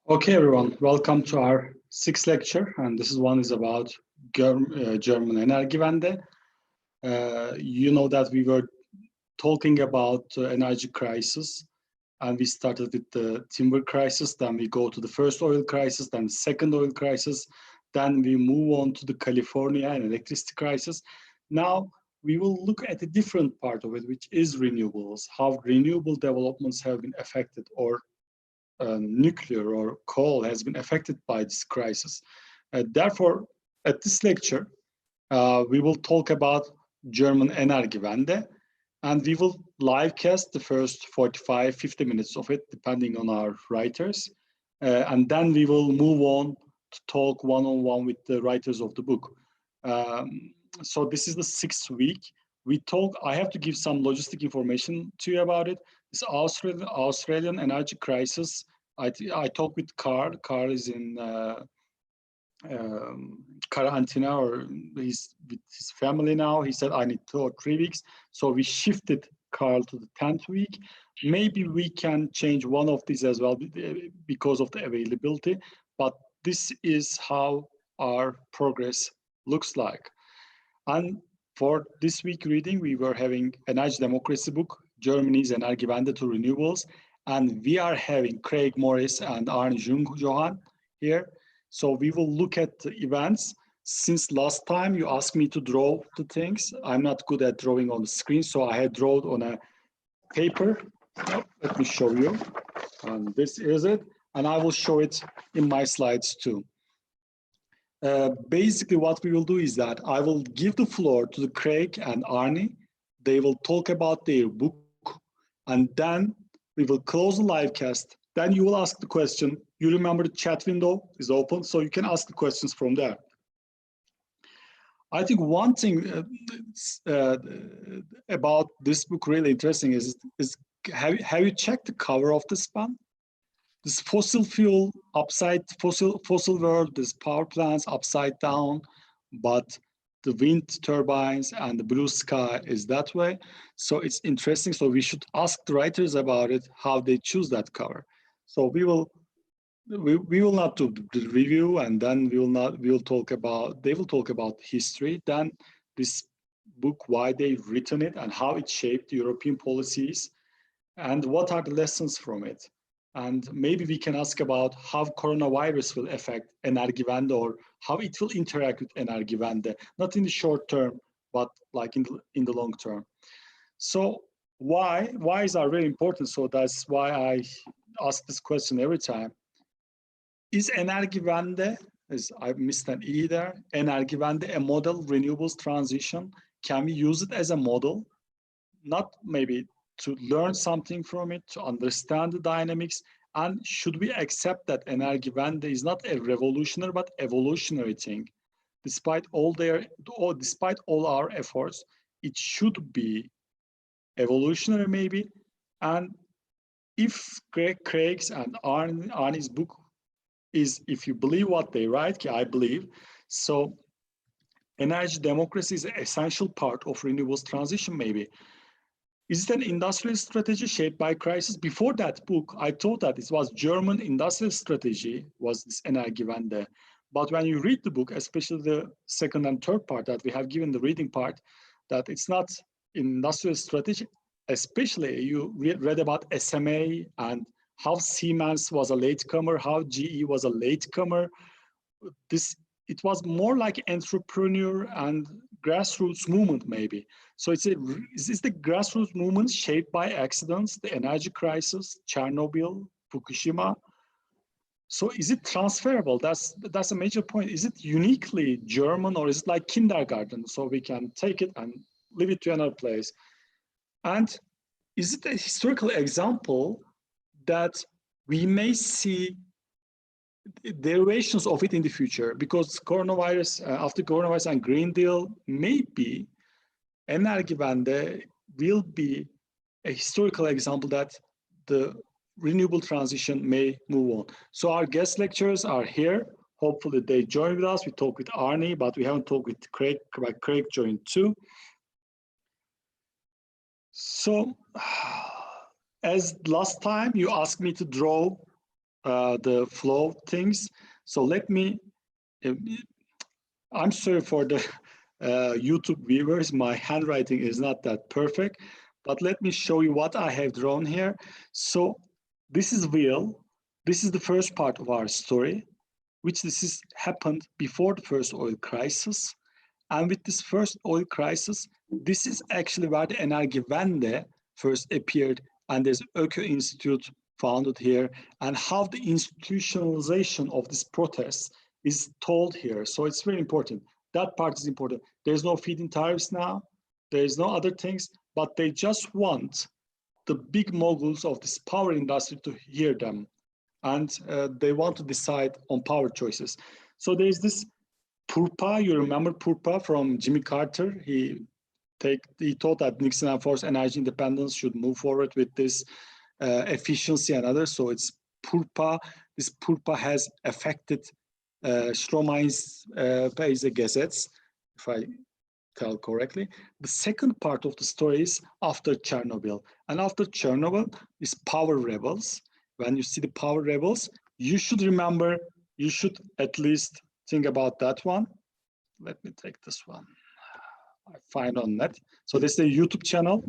Okay, everyone, welcome to our sixth lecture, and this one is about German Energiewende. You know that we were talking about energy crisis, and we started with the timber crisis, then we go to the first oil crisis, then the second oil crisis, then we move on to the California and electricity crisis. Now, we will look at a different part of it, which is renewables, how renewable developments have been affected or nuclear or coal has been affected by this crisis. Therefore, at this lecture, we will talk about German Energiewende, and we will live cast the first 45, 50 minutes of it, depending on our writers. And then we will move on to talk one-on-one with the writers of the book. So this is the sixth week. I have to give some logistic information to you about it. This Australian energy crisis. I talked with Carl. Carl is in quarantine, or he's with his family now. He said, I need 2 or 3 weeks. So we shifted Carl to the 10th week. Maybe we can change one of these as well because of the availability. But this is how our progress looks like. And for this week reading, we were having Energy Democracy book, Germany's Energiewende to Renewables. And we are having Craig Morris and Arne Johan here. So we will look at the events. Since last time you asked me to draw the things, I'm not good at drawing on the screen, so I had drawn on a paper. Let me show you. And this is it. And I will show it in my slides too. Basically, what we will do is that I will give the floor to the Craig and Arne. They will talk about their book, and then we will close the live cast. Then you will ask the question. You remember the chat window is open, so you can ask the questions from there. I think one thing about this book really interesting is have you checked the cover of this one? This fossil fuel upside, fossil world, this power plants upside down, but the wind turbines and the blue sky is that way. So it's interesting. So we should ask the writers about it, how they choose that cover. So we will not do the review, and then they will talk about history. Then this book, why they've written it and how it shaped European policies and what are the lessons from it. And maybe we can ask about how coronavirus will affect Energiewende, or how it will interact with Energiewende, not in the short term, but like in the long term. So whys are very important. So that's why I ask this question every time. Is Energiewende, I missed an E there, Energiewende a model renewables transition? Can we use it as a model? Not maybe to learn something from it, to understand the dynamics, and should we accept that Energiewende is not a revolutionary but evolutionary thing? Despite all our efforts, it should be evolutionary maybe. And if Craig's and Arne's book is, if you believe what they write, I believe, so energy democracy is an essential part of renewables transition maybe. Is it an industrial strategy shaped by crisis? Before that book, I thought that it was German industrial strategy, was this Energiewende. But when you read the book, especially the second and third part that we have given the reading part, that it's not industrial strategy, especially you read about SMA and how Siemens was a latecomer, how GE was a latecomer. It was more like entrepreneur and grassroots movement maybe. So is this the grassroots movement shaped by accidents, the energy crisis, Chernobyl, Fukushima? So is it transferable? That's a major point. Is it uniquely German, or is it like kindergarten? So we can take it and leave it to another place. And is it a historical example that we may see derivations of it in the future? Because coronavirus, after coronavirus and Green Deal, maybe Energiewende will be a historical example that the renewable transition may move on. So our guest lecturers are here. Hopefully they join with us. We talk with Arne, but we haven't talked with Craig, but Craig joined too. So as last time you asked me to draw the flow things. So let me, uh, I'm sorry for the YouTube viewers, my handwriting is not that perfect, but let me show you what I have drawn here. So this is wheel. This is the first part of our story, which this is happened before the first oil crisis. And with this first oil crisis, this is actually where the Energiewende first appeared, and there's Öko Institute founded here, and how the institutionalization of this protest is told here. So it's very important. That part is important. There's no feed-in tariffs now. There's no other things, but they just want the big moguls of this power industry to hear them, and they want to decide on power choices. So there's this Purpa. You remember Purpa from Jimmy Carter? He thought that Nixon and forced energy independence should move forward with this efficiency and others. So it's Purpa. This Purpa has affected Stromae's gazettes, if I tell correctly. The second part of the story is after Chernobyl. And after Chernobyl is power rebels. When you see the power rebels, you should remember, you should at least think about that one. Let me take this one. I find on net. So this is the YouTube channel.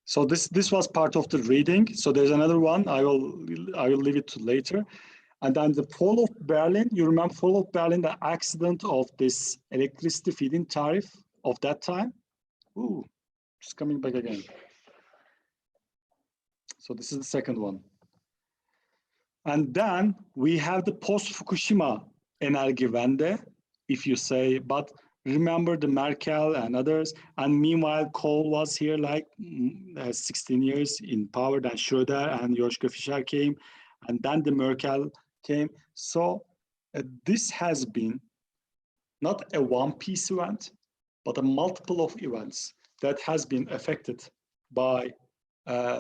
So this was part of the reading. So there's another one. I will leave it to later. And then the fall of Berlin. You remember fall of Berlin, the accident of this electricity feed-in tariff of that time. Ooh, it's coming back again. So this is the second one. And then we have the post-Fukushima Energiewende, if you say, but remember the Merkel and others. And meanwhile, Kohl was here like 16 years in power, then Schröder and Joschka Fischer came, and then the Merkel came. So this has been not a one-piece event, but a multiple of events that has been affected by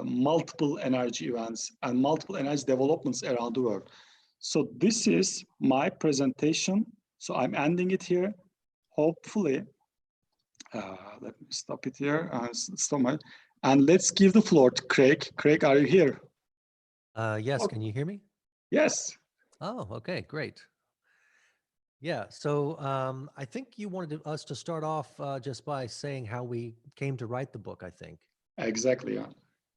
multiple energy events and multiple energy developments around the world. So this is my presentation. So I'm ending it here. Hopefully, let me stop it here and let's give the floor to Craig. Craig, are you here? Yes, Okay. Can you hear me? Yes. Oh, okay, great. Yeah, so I think you wanted us to start off just by saying how we came to write the book, I think. Exactly, yeah.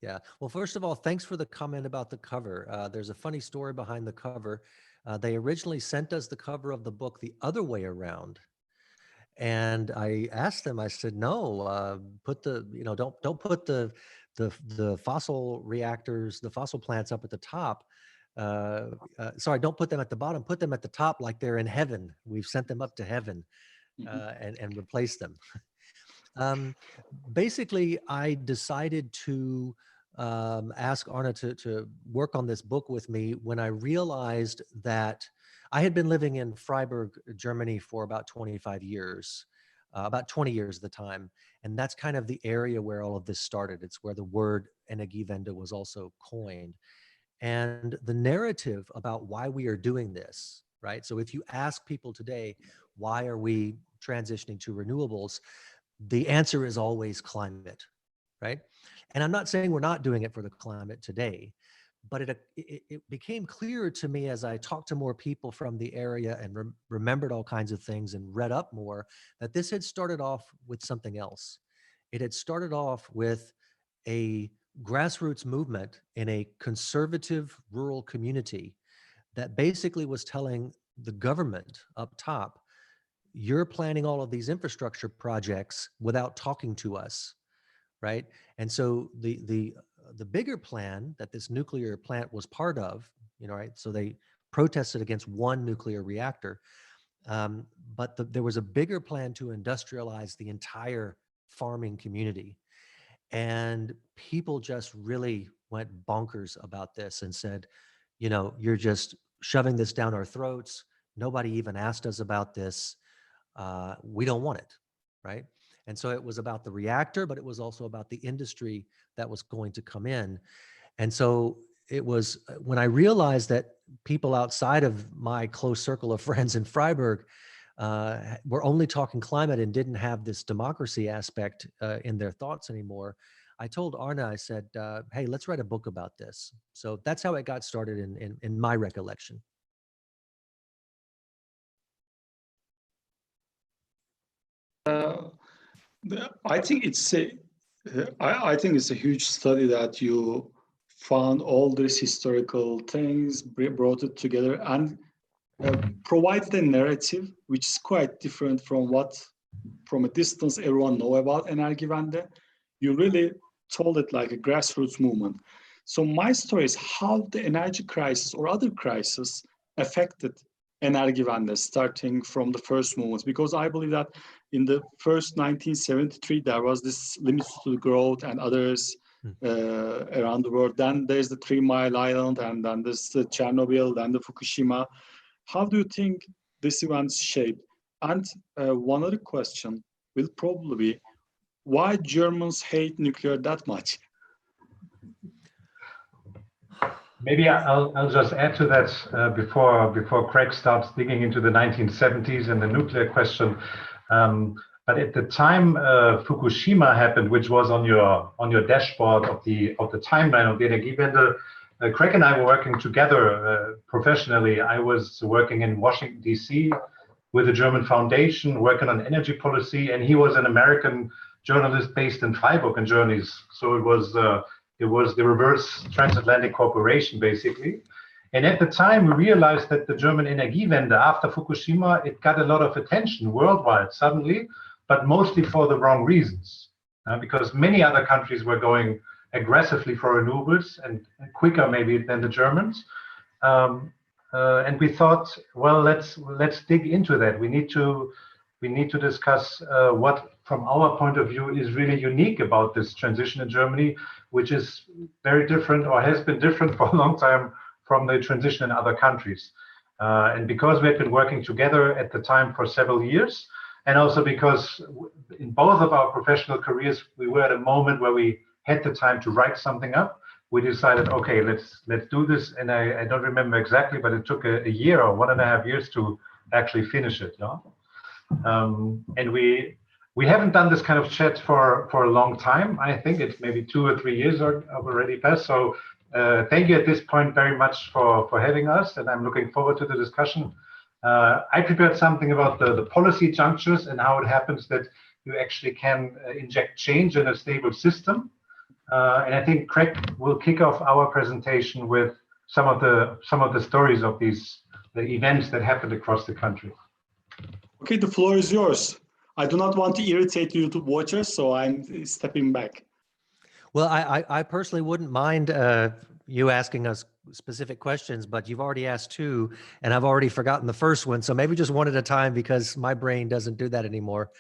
Yeah. Well, first of all, thanks for the comment about the cover. There's a funny story behind the cover. They originally sent us the cover of the book the other way around. And I asked them, I said, no, put the, don't put the fossil reactors, the fossil plants up at the top. Sorry, don't put them at the bottom, put them at the top like they're in heaven. We've sent them up to heaven and replace them. Basically, I decided to ask Arna to work on this book with me when I realized that I had been living in Freiburg, Germany for about 25 years, about 20 years at the time. And that's kind of the area where all of this started. It's where the word Energiewende was also coined. And the narrative about why we are doing this, right? So if you ask people today, why are we transitioning to renewables? The answer is always climate, right? And I'm not saying we're not doing it for the climate today, but it became clearer to me as I talked to more people from the area and remembered all kinds of things and read up more, that this had started off with something else. It had started off with a grassroots movement in a conservative rural community that basically was telling the government up top, you're planning all of these infrastructure projects without talking to us, right? And so the bigger plan that this nuclear plant was part of, right? So they protested against one nuclear reactor, but there was a bigger plan to industrialize the entire farming community. And people just really went bonkers about this and said, you're just shoving this down our throats. Nobody even asked us about this. We don't want it, right? And so it was about the reactor, but it was also about the industry that was going to come in. And so when I realized that people outside of my close circle of friends in Freiburg were only talking climate and didn't have this democracy aspect in their thoughts anymore. I told Arne, I said, hey, let's write a book about this. So that's how it got started in my recollection. I think it's I think it's a huge study that you found all these historical things, brought it together, and provides the narrative, which is quite different from what, from a distance, everyone know about Energiewende. You really told it like a grassroots movement. So my story is how the energy crisis or other crises affected Energiewende, starting from the first movements, because I believe that in the first 1973, there was this limits to the growth and others around the world. Then there's the 3 Mile Island, and then there's the Chernobyl, then the Fukushima. How do you think this event's shaped? And one other question will probably be, why Germans hate nuclear that much? Maybe I'll just add to that before Craig starts digging into the 1970s and the nuclear question. But at the time Fukushima happened, which was on your dashboard of the timeline of the Energiewende, Craig and I were working together professionally. I was working in Washington D.C. with a German foundation, working on energy policy, and he was an American journalist based in Freiburg in Germany. So it was the reverse transatlantic cooperation, basically. And at the time, we realized that the German Energiewende after Fukushima, it got a lot of attention worldwide suddenly, but mostly for the wrong reasons, because many other countries were going aggressively for renewables and quicker maybe than the Germans. And we thought, well, let's dig into that. We need to discuss what, from our point of view, is really unique about this transition in Germany, which is very different, or has been different for a long time, from the transition in other countries. And because we had been working together at the time for several years, and also because in both of our professional careers, we were at a moment where we had the time to write something up, we decided, okay, let's do this. And I don't remember exactly, but it took a year or 1.5 years to actually finish it. No? And we haven't done this kind of chat for a long time. I think it's maybe 2 or 3 years already passed. So thank you at this point very much for having us, and I'm looking forward to the discussion. I prepared something about the policy junctures and how it happens that you actually can inject change in a stable system. And I think Craig will kick off our presentation with some of the stories of the events that happened across the country. Okay, the floor is yours. I do not want to irritate YouTube watchers, so I'm stepping back. Well, I personally wouldn't mind you asking us specific questions, but you've already asked 2, and I've already forgotten the first one. So maybe just one at a time, because my brain doesn't do that anymore.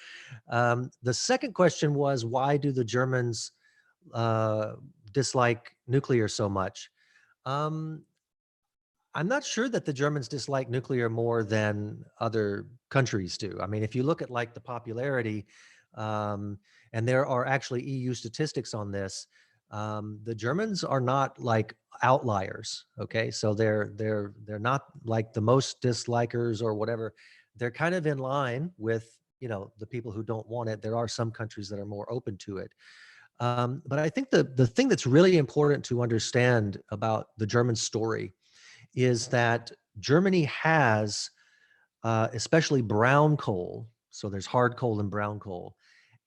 The second question was, why do the Germans dislike nuclear so much? I'm not sure that the Germans dislike nuclear more than other countries do. I mean, if you look at like the popularity, and there are actually EU statistics on this, the Germans are not like outliers. Okay, so they're not like the most dislikers or whatever. They're kind of in line with, you know, the people who don't want it. There are some countries that are more open to it. But I think the thing that's really important to understand about the German story is that Germany has, especially brown coal, so there's hard coal and brown coal,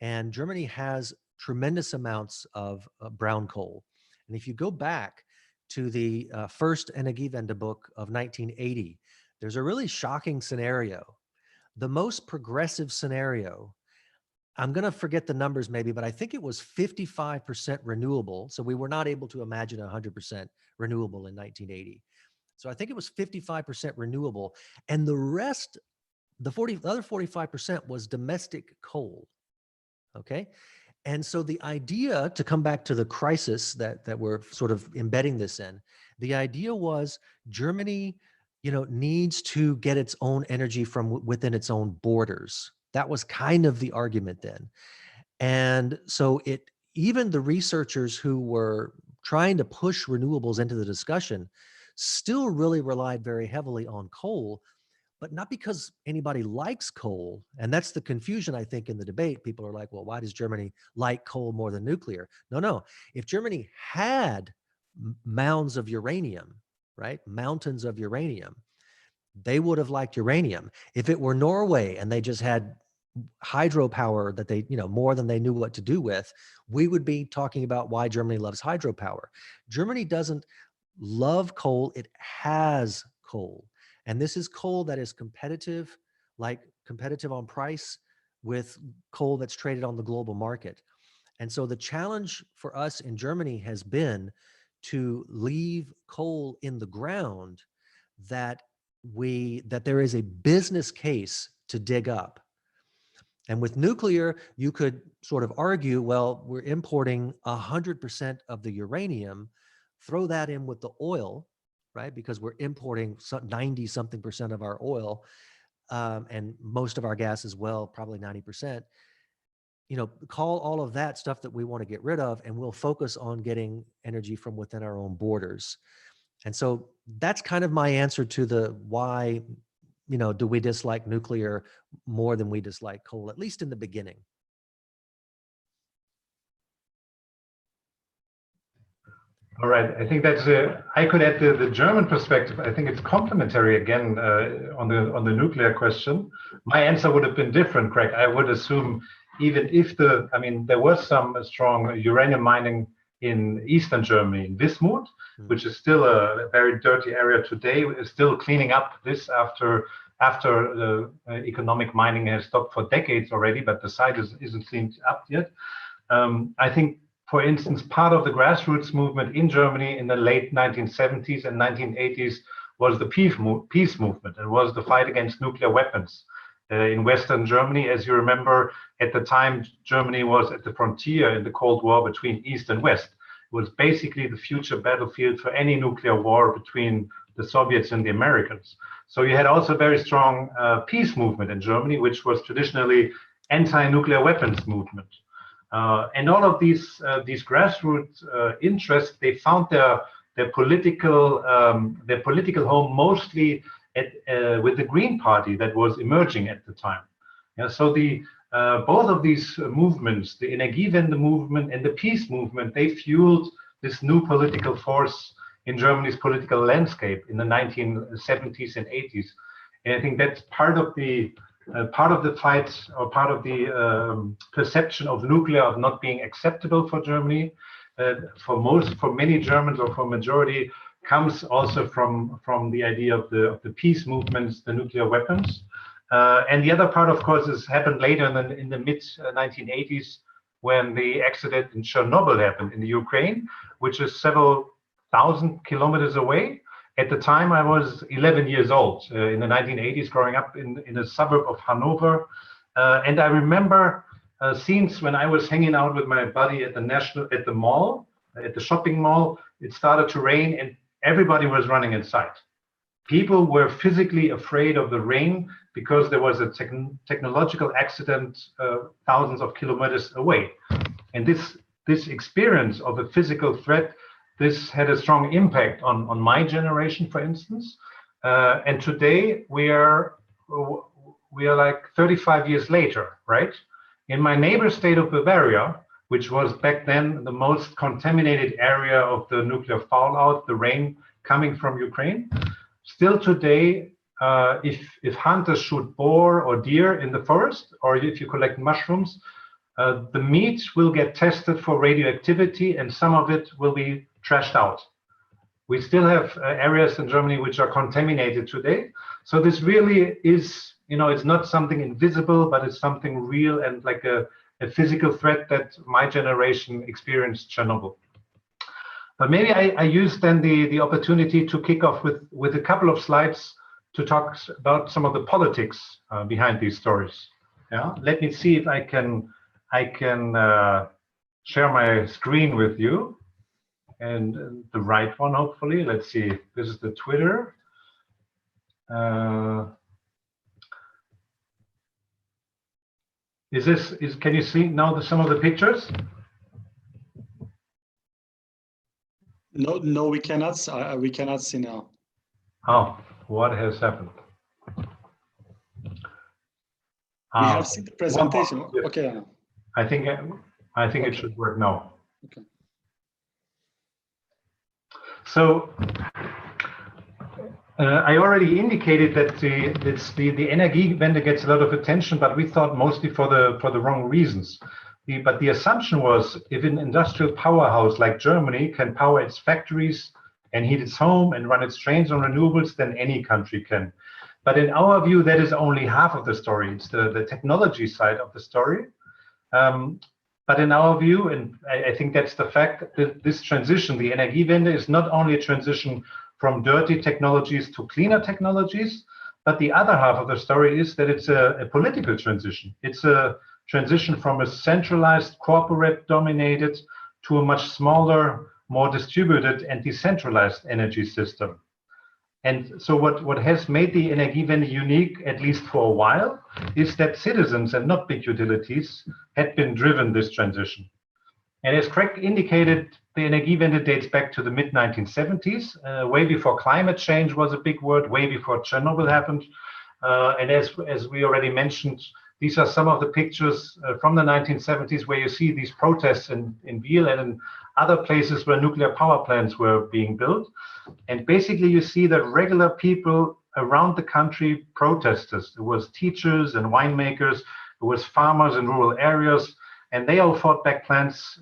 and Germany has tremendous amounts of brown coal. And if you go back to the first Energiewende book of 1980, there's a really shocking scenario. The most progressive scenario, I'm going to forget the numbers maybe, but I think it was 55% renewable. So we were not able to imagine 100% renewable in 1980. So I think it was 55% renewable, and the rest, the other 45% was domestic coal. Okay. And so the idea, to come back to the crisis that we're sort of embedding this in, the idea was Germany, you know, needs to get its own energy from within its own borders. That was kind of the argument then. And so even the researchers who were trying to push renewables into the discussion still really relied very heavily on coal, but not because anybody likes coal. And that's the confusion, I think, in the debate. People are like, well, why does Germany like coal more than nuclear? No. If Germany had mounds of uranium, right, mountains of uranium, they would have liked uranium. If it were Norway and they just had hydropower that they, more than they knew what to do with, we would be talking about why Germany loves hydropower. Germany doesn't love coal, it has coal. And this is coal that is competitive, like competitive on price with coal that's traded on the global market. And so the challenge for us in Germany has been to leave coal in the ground that there is a business case to dig up. And with nuclear, you could sort of argue, well, we're importing 100% of the uranium, throw that in with the oil, right? Because we're importing 90-something% of our oil, and most of our gas as well, probably 90%. Call all of that stuff that we want to get rid of, and we'll focus on getting energy from within our own borders. And so that's kind of my answer to the why, do we dislike nuclear more than we dislike coal, at least in the beginning. All right, I think that's I could add the German perspective. I think it's complementary again on the nuclear question. My answer would have been different, Craig. I would assume even if there was some strong uranium mining in Eastern Germany, in Wismut, which is still a very dirty area today, is still cleaning up this after the economic mining has stopped for decades already, but the site isn't cleaned up yet. I think, for instance, part of the grassroots movement in Germany in the late 1970s and 1980s was the peace movement. It was the fight against nuclear weapons. In Western Germany, as you remember, at the time, Germany was at the frontier in the Cold War between East and West. It was basically the future battlefield for any nuclear war between the Soviets and the Americans. So you had also a very strong peace movement in Germany, which was traditionally anti-nuclear weapons movement. And all of these grassroots interests, they found their political home mostly with the Green Party that was emerging at the time. So both of these movements, the Energiewende movement and the peace movement, they fueled this new political force in Germany's political landscape in the 1970s and 80s. And I think that's part of the fight, or part of the perception of nuclear of not being acceptable for Germany. For many Germans, or for majority, comes also from the idea of the peace movements, the nuclear weapons. And the other part, of course, has happened later in the mid 1980s, when the accident in Chernobyl happened in the Ukraine, which is several thousand kilometers away. At the time, I was 11 years old in the 1980s, growing up in a suburb of Hanover. And I remember scenes when I was hanging out with my buddy at the mall, at the shopping mall. It started to rain and everybody was running inside. People were physically afraid of the rain because there was a technological accident thousands of kilometers away. And this experience of a physical threat, this had a strong impact on my generation, for instance. And today we are like 35 years later, right? In my neighbor state of Bavaria, which was back then the most contaminated area of the nuclear fallout, the rain coming from Ukraine, still today, if hunters shoot boar or deer in the forest, or if you collect mushrooms, the meat will get tested for radioactivity and some of it will be trashed out. We still have areas in Germany which are contaminated today. So this really is, it's not something invisible, but it's something real and like a physical threat that my generation experienced Chernobyl. But maybe I use then the opportunity to kick off with a couple of slides to talk about some of the politics behind these stories. Yeah, let me see if I can share my screen with you, and the right one, hopefully. Let's see. This is the Twitter. Can you see now some of the pictures? No, no, we cannot. We cannot see now. Oh, what has happened? We have seen the presentation. Yes. Okay. I think it should work now. Okay. So I already indicated that the Energiewende gets a lot of attention, but we thought mostly for the wrong reasons. But the assumption was, if an industrial powerhouse like Germany can power its factories and heat its home and run its trains on renewables, then any country can. But in our view, that is only half of the story. It's the technology side of the story. But in our view, and I think that's the fact, that this transition, the Energiewende, is not only a transition from dirty technologies to cleaner technologies, but the other half of the story is that it's a political transition. It's a transition from a centralized, corporate-dominated to a much smaller, more distributed and decentralized energy system. And so what has made the Energiewende unique, at least for a while, is that citizens and not big utilities had been driven this transition. And as Craig indicated, the Energiewende dates back to the mid-1970s, way before climate change was a big word, way before Chernobyl happened. And as we already mentioned, these are some of the pictures from the 1970s where you see these protests in Biel and in other places where nuclear power plants were being built. And basically you see that regular people around the country protested. It was teachers and winemakers, it was farmers in rural areas, and they all fought back plants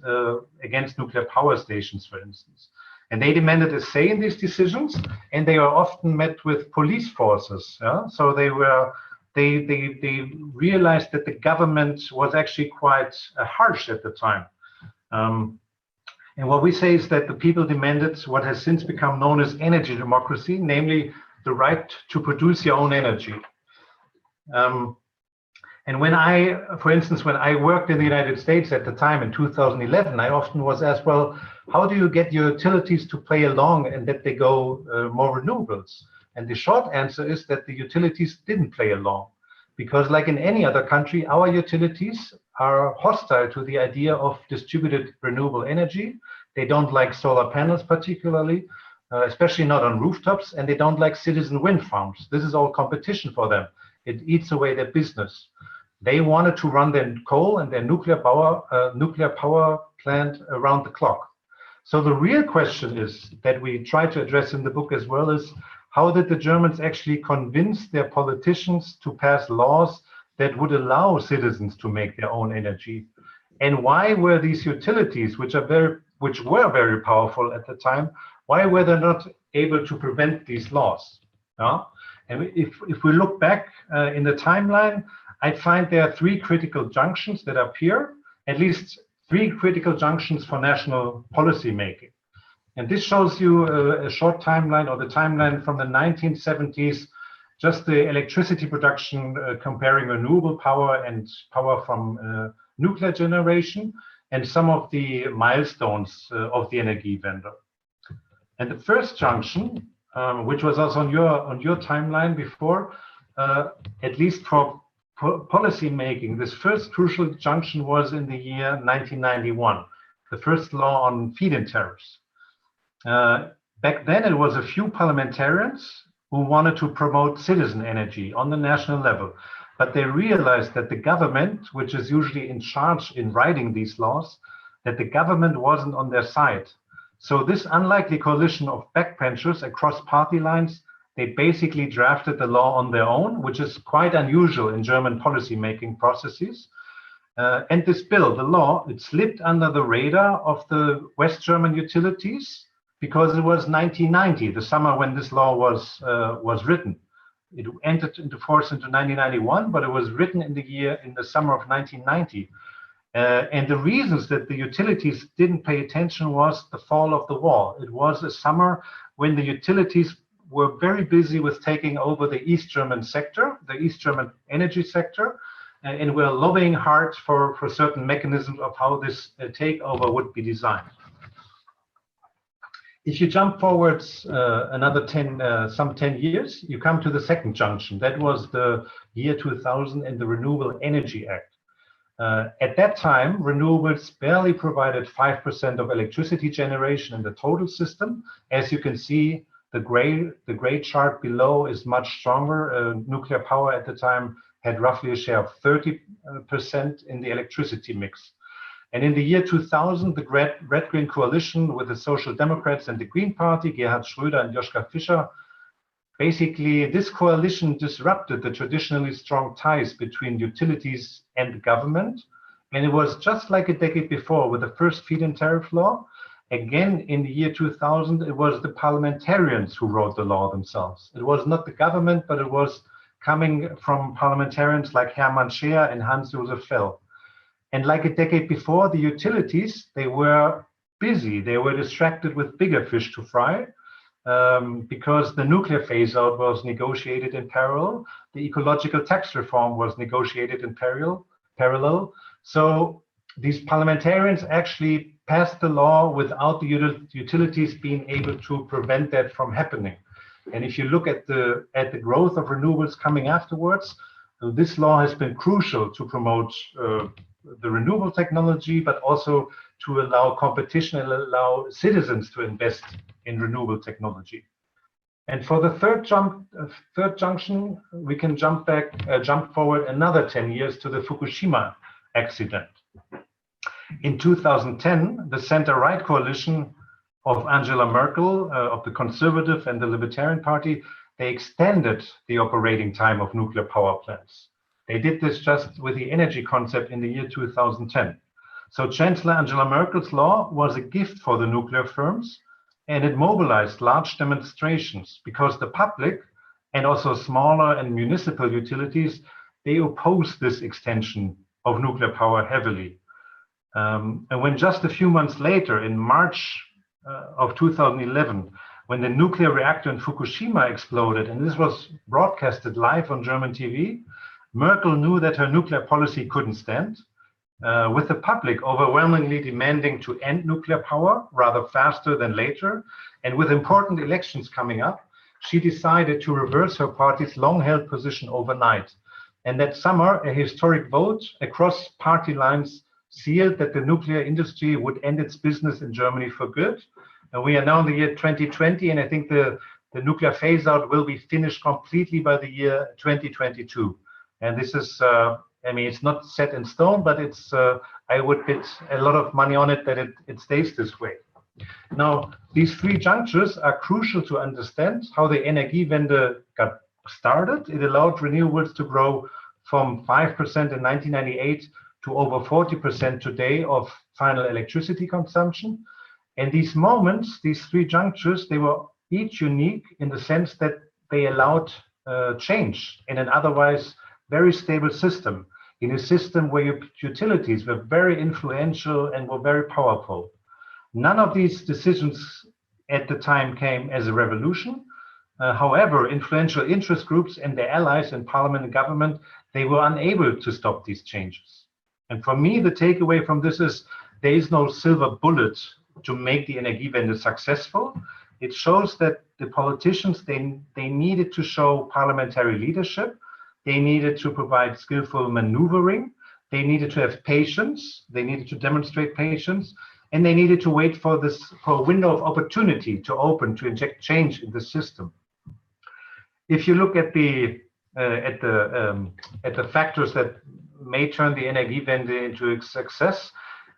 against nuclear power stations, for instance. And they demanded a say in these decisions, and they are often met with police forces. Yeah? So they realized that the government was actually quite harsh at the time. And what we say is that the people demanded what has since become known as energy democracy, namely the right to produce your own energy. And when for instance, when I worked in the United States at the time in 2011, I often was asked, well, how do you get your utilities to play along and that they go more renewables? And the short answer is that the utilities didn't play along. Because like in any other country, our utilities are hostile to the idea of distributed renewable energy. They don't like solar panels particularly, especially not on rooftops, and they don't like citizen wind farms. This is all competition for them. It eats away their business. They wanted to run their coal and their nuclear power plant around the clock. So the real question is that we try to address in the book as well is, how did the Germans actually convince their politicians to pass laws that would allow citizens to make their own energy? And why were these utilities, which were very powerful at the time, why were they not able to prevent these laws? No? And if we look back in the timeline, I find there are three critical junctions that appear, at least three critical junctions for national policy making. And this shows you a short timeline, or the timeline from the 1970s, just the electricity production comparing renewable power and power from nuclear generation, and some of the milestones of the Energiewende. And the first junction, which was also on your timeline before, at least for policy making, this first crucial junction was in the year 1991, the first law on feed-in tariffs. Back then, it was a few parliamentarians who wanted to promote citizen energy on the national level, but they realized that the government, which is usually in charge in writing these laws, that the government wasn't on their side. So this unlikely coalition of backbenchers across party lines, they basically drafted the law on their own, which is quite unusual in German policy-making processes. And this bill, the law, it slipped under the radar of the West German utilities, because it was 1990, the summer when this law was written. It entered into force into 1991, but it was written in the summer of 1990. And the reasons that the utilities didn't pay attention was the fall of the wall. It was a summer when the utilities were very busy with taking over the East German sector, the East German energy sector, and were lobbying hard for certain mechanisms of how this takeover would be designed. If you jump forwards another some 10 years, you come to the second junction. That was the year 2000 and the Renewable Energy Act. At that time, renewables barely provided 5% of electricity generation in the total system. As you can see, the gray chart below is much stronger. Nuclear power at the time had roughly a share of 30% in the electricity mix. And in the year 2000, the Red-Green coalition with the Social Democrats and the Green Party, Gerhard Schröder and Joschka Fischer, basically this coalition disrupted the traditionally strong ties between utilities and the government. And it was just like a decade before with the first feed-in tariff law. Again, in the year 2000, it was the parliamentarians who wrote the law themselves. It was not the government, but it was coming from parliamentarians like Hermann Scheer and Hans-Josef Fell. And like a decade before, the utilities, they were busy. They were distracted with bigger fish to fry because the nuclear phase-out was negotiated in parallel. The ecological tax reform was negotiated in parallel. So these parliamentarians actually passed the law without the utilities being able to prevent that from happening. And if you look at the growth of renewables coming afterwards, this law has been crucial to promote the renewable technology, but also to allow competition and allow citizens to invest in renewable technology. And for the third junction, we can jump forward another 10 years to the Fukushima accident. In 2010, the center-right coalition of Angela Merkel, of the Conservative and the Libertarian Party, they extended the operating time of nuclear power plants. They did this just with the energy concept in the year 2010. So Chancellor Angela Merkel's law was a gift for the nuclear firms, and it mobilized large demonstrations because the public and also smaller and municipal utilities, they opposed this extension of nuclear power heavily. And when just a few months later, in March of 2011, when the nuclear reactor in Fukushima exploded, and this was broadcasted live on German TV, Merkel knew that her nuclear policy couldn't stand, with the public overwhelmingly demanding to end nuclear power rather faster than later, and with important elections coming up, she decided to reverse her party's long-held position overnight. And that summer, a historic vote across party lines sealed that the nuclear industry would end its business in Germany for good. And we are now in the year 2020, and I think the nuclear phase-out will be finished completely by the year 2022. And this is, I mean, it's not set in stone, but it's, I would bet a lot of money on it that it stays this way. Now, these three junctures are crucial to understand how the Energiewende got started. It allowed renewables to grow from 5% in 1998 to over 40% today of final electricity consumption. And these moments, these three junctures, they were each unique in the sense that they allowed change in an otherwise very stable system, in a system where utilities were very influential and were very powerful. None of these decisions at the time came as a revolution. However, influential interest groups and their allies in parliament and government, they were unable to stop these changes. And for me, the takeaway from this is there is no silver bullet to make the Energiewende successful. It shows that the politicians, they needed to show parliamentary leadership. They needed to provide skillful maneuvering. They needed to have patience. They needed to demonstrate patience. And they needed to wait for a window of opportunity to open, to inject change in the system. If you look at the factors that may turn the Energiewende into a success,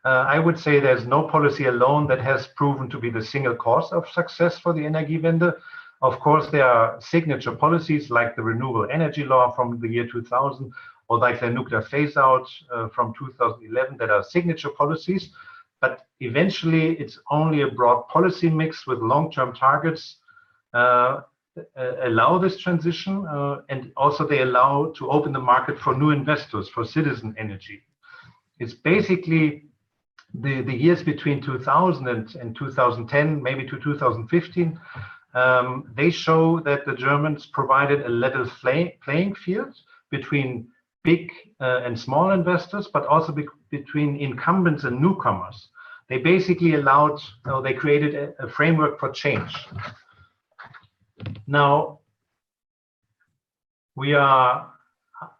I would say there's no policy alone that has proven to be the single cause of success for the Energiewende. Of course, there are signature policies like the Renewable Energy Law from the year 2000, or like the nuclear phase-out from 2011 that are signature policies. But eventually, it's only a broad policy mix with long-term targets allow this transition, and also they allow to open the market for new investors, for citizen energy. It's basically the years between 2000 and 2010, maybe to 2015, they show that the Germans provided a level playing field between big and small investors, but also between incumbents and newcomers. They basically allowed, they created a framework for change. Now,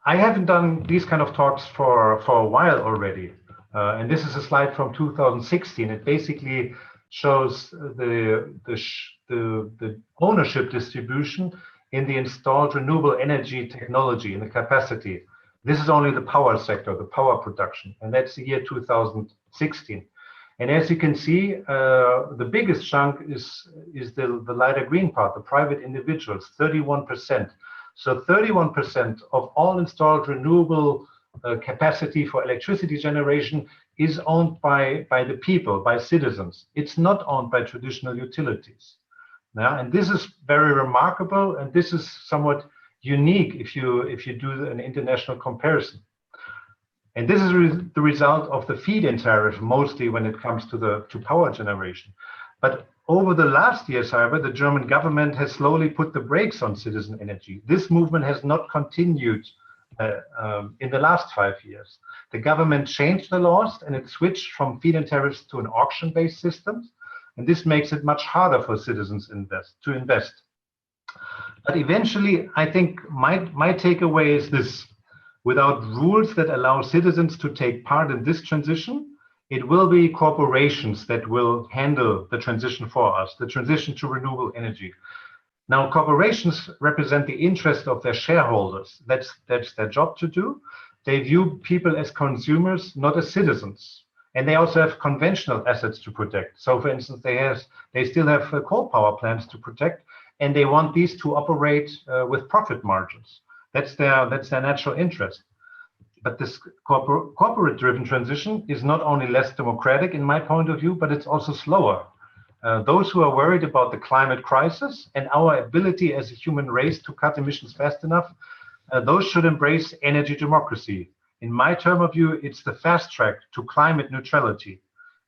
I haven't done these kind of talks for a while already. And this is a slide from 2016. It basically shows the ownership distribution in the installed renewable energy technology, in the capacity. This is only the power sector, the power production, and that's the year 2016. And as you can see, the biggest chunk is the lighter green part, the private individuals, 31%. So 31% of all installed renewable capacity for electricity generation is owned by the people, by citizens. It's not owned by traditional utilities. Yeah, and this is very remarkable, and this is somewhat unique if you do an international comparison. And this is the result of the feed-in tariff, mostly when it comes to power generation. But over the last years, however, the German government has slowly put the brakes on citizen energy. This movement has not continued in the last 5 years. The government changed the laws and it switched from feed-in tariffs to an auction-based system. And this makes it much harder for citizens to invest. But eventually, I think my takeaway is this. Without rules that allow citizens to take part in this transition, it will be corporations that will handle the transition for us, the transition to renewable energy. Now, corporations represent the interest of their shareholders. That's their job to do. They view people as consumers, not as citizens. And they also have conventional assets to protect. So, for instance, they still have coal power plants to protect, and they want these to operate with profit margins. That's their natural interest. But this corporate-driven transition is not only less democratic in my point of view, but it's also slower. Those who are worried about the climate crisis and our ability as a human race to cut emissions fast enough, those should embrace energy democracy. In my term of view, it's the fast track to climate neutrality.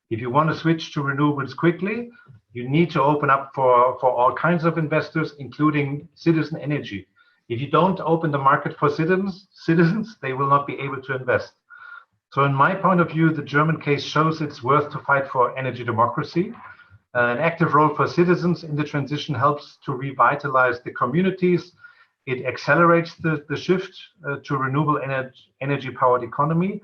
If you want to switch to renewables quickly, you need to open up for all kinds of investors, including citizen energy. If you don't open the market for citizens, they will not be able to invest. So in my point of view, the German case shows it's worth to fight for energy democracy. An active role for citizens in the transition helps to revitalize the communities. It accelerates the shift to renewable energy-powered economy.